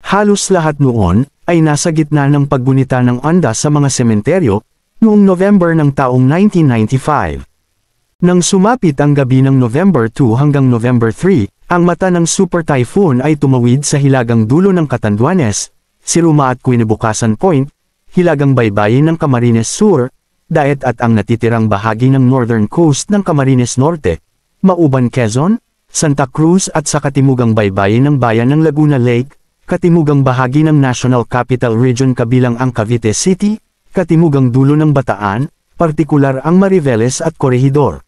Halos lahat noon ay nasa gitna ng paggunita ng Onda sa mga sementeryo noong November ng taong 1995. Nang sumapit ang gabi ng November 2 hanggang November 3, ang mata ng Super Typhoon ay tumawid sa hilagang dulo ng Catanduanes, Siruma at Quinabucasan Point, hilagang baybayin ng Camarines Sur, Daet at ang natitirang bahagi ng northern coast ng Camarines Norte, Mauban Quezon, Santa Cruz at sa katimugang baybayin ng bayan ng Laguna Lake, katimugang bahagi ng National Capital Region kabilang ang Cavite City, katimugang dulo ng Bataan, partikular ang Mariveles at Corregidor.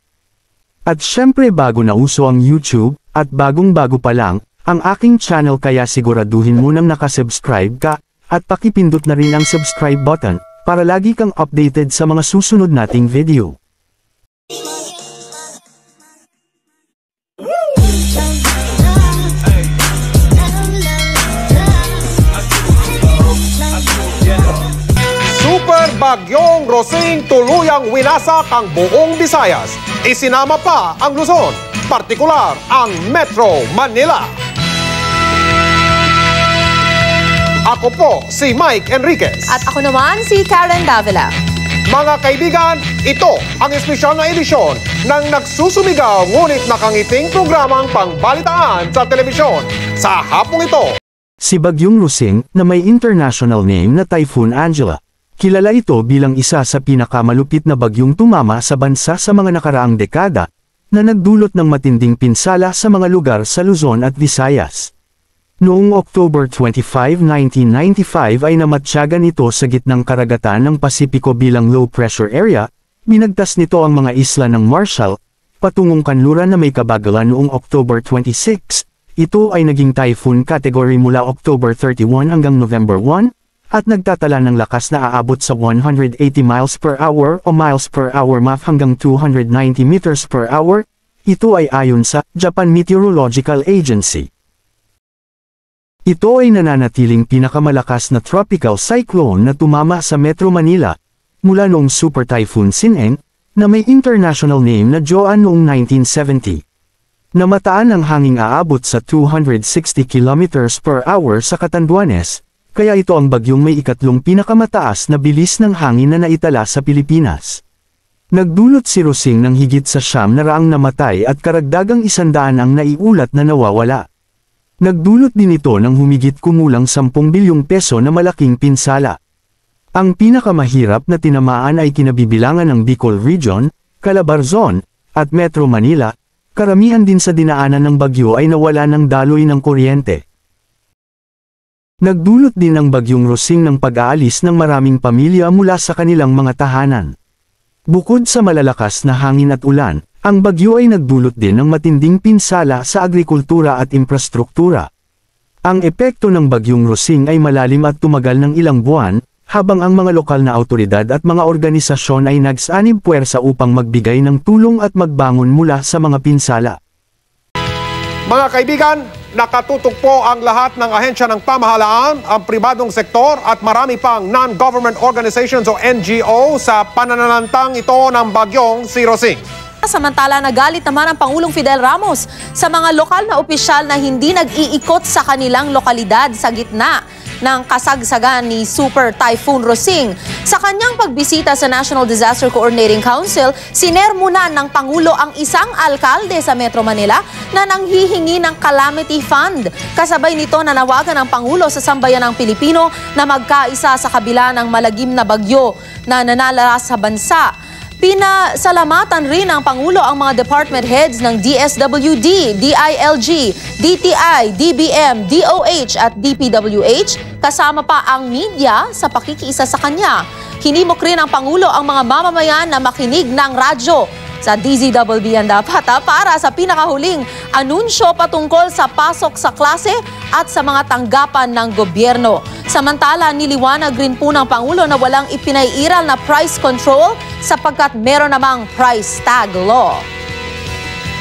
At syempre bago na uso ang YouTube, at bagong-bago pa lang, ang aking channel kaya siguraduhin mo nang nakasubscribe ka, at pakipindot na rin ang subscribe button, para lagi kang updated sa mga susunod nating video. Super Bagyong Rosing tuluyang winasak ang buong Visayas. Isinama pa ang Luzon, partikular ang Metro Manila. Ako po si Mike Enriquez. At ako naman si Karen Davila. Mga kaibigan, ito ang espesyal na edisyon ng nagsusumigaw ngunit nakangiting programang pangbalitaan sa telebisyon. Sa hapong ito, si Bagyong Rosing, na may international name na Typhoon Angela. Kilala ito bilang isa sa pinakamalupit na bagyong tumama sa bansa sa mga nakaraang dekada, na nagdulot ng matinding pinsala sa mga lugar sa Luzon at Visayas. Noong October 25, 1995 ay namatyagan ito sa gitnang karagatan ng Pasipiko bilang low-pressure area, binagtas nito ang mga isla ng Marshall, patungong kanluran na may kabagalan noong October 26, ito ay naging typhoon category mula October 31 hanggang November 1, at nagtatala ng lakas na aabot sa 180 miles per hour o miles per hour Mach hanggang 290 meters per hour, ito ay ayon sa Japan Meteorological Agency. Ito ay nananatiling pinakamalakas na tropical cyclone na tumama sa Metro Manila, mula noong Super Typhoon Sineng, na may international name na Joan noong 1970. Namataan ang hanging aabot sa 260 kilometers per hour sa Catanduanes, kaya ito ang bagyong may ikatlong pinakamataas na bilis ng hangin na naitala sa Pilipinas. Nagdulot si Rosing ng higit sa 900 namatay at karagdagang 100 ang naiulat na nawawala. Nagdulot din ito ng humigit kumulang 10 bilyong peso na malaking pinsala. Ang pinakamahirap na tinamaan ay kinabibilangan ng Bicol Region, Calabarzon, at Metro Manila. Karamihan din sa dinaanan ng bagyo ay nawala ng daloy ng kuryente. Nagdulot din ang Bagyong Rosing ng pag-aalis ng maraming pamilya mula sa kanilang mga tahanan. Bukod sa malalakas na hangin at ulan, ang bagyo ay nagdulot din ng matinding pinsala sa agrikultura at infrastruktura. Ang epekto ng Bagyong Rosing ay malalim at tumagal ng ilang buwan, habang ang mga lokal na autoridad at mga organisasyon ay nagsanib puwersa upang magbigay ng tulong at magbangon mula sa mga pinsala. mga kaibigan, nakatutok po ang lahat ng ahensya ng pamahalaan, ang pribadong sektor at marami pang non-government organizations o NGO sa pananalantang ito ng bagyong si Rosing. Samantala, nagalit naman ang Pangulong Fidel Ramos sa mga lokal na opisyal na hindi nag-iikot sa kanilang lokalidad sa gitna ng kasagsagan ni Super Typhoon Rosing. Sa kanyang pagbisita sa National Disaster Coordinating Council, sinermonan ng Pangulo ang isang alkalde sa Metro Manila na nanghihingi ng calamity fund. Kasabay nito, nanawagan ang Pangulo sa sambayanang Pilipino na magkaisa sa kabila ng malagim na bagyo na nanalaras sa bansa. Pinasalamatan rin ng Pangulo ang mga department heads ng DSWD, DILG, DTI, DBM, DOH at DPWH, kasama pa ang media sa pakikiisa sa kanya. Hinimok rin ng Pangulo ang mga mamamayan na makinig ng radyo sa DZWB ang dapat para sa pinakahuling anunsyo patungkol sa pasok sa klase at sa mga tanggapan ng gobyerno. Samantala, niliwanag rin po ng Pangulo na walang ipinairal na price control sapagkat meron namang price tag law.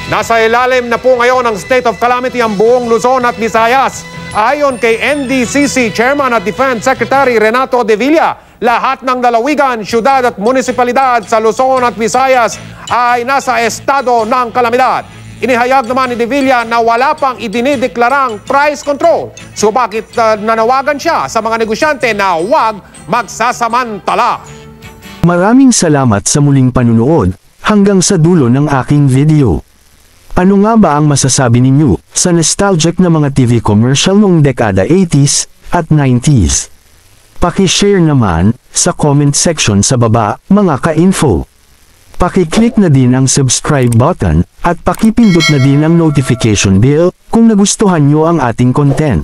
Nasa ilalim na po ngayon ng state of calamity ang buong Luzon at Visayas. Ayon kay NDCC Chairman at Defense Secretary Renato De Villa, lahat ng lalawigan, syudad at munisipalidad sa Luzon at Visayas ay nasa estado ng kalamidad. Inihayag naman ni De Villa na wala pang idinideklarang price control. So bakit nanawagan siya sa mga negosyante na huwag magsasamantala? Maraming salamat sa muling panunood, hanggang sa dulo ng aking video. Ano nga ba ang masasabi ninyo sa nostalgic na mga TV commercial noong dekada 80s at 90s? Paki-share naman sa comment section sa baba, mga ka-info. Paki-click na din ang subscribe button at paki-pindot na din ang notification bell kung nagustuhan nyo ang ating content.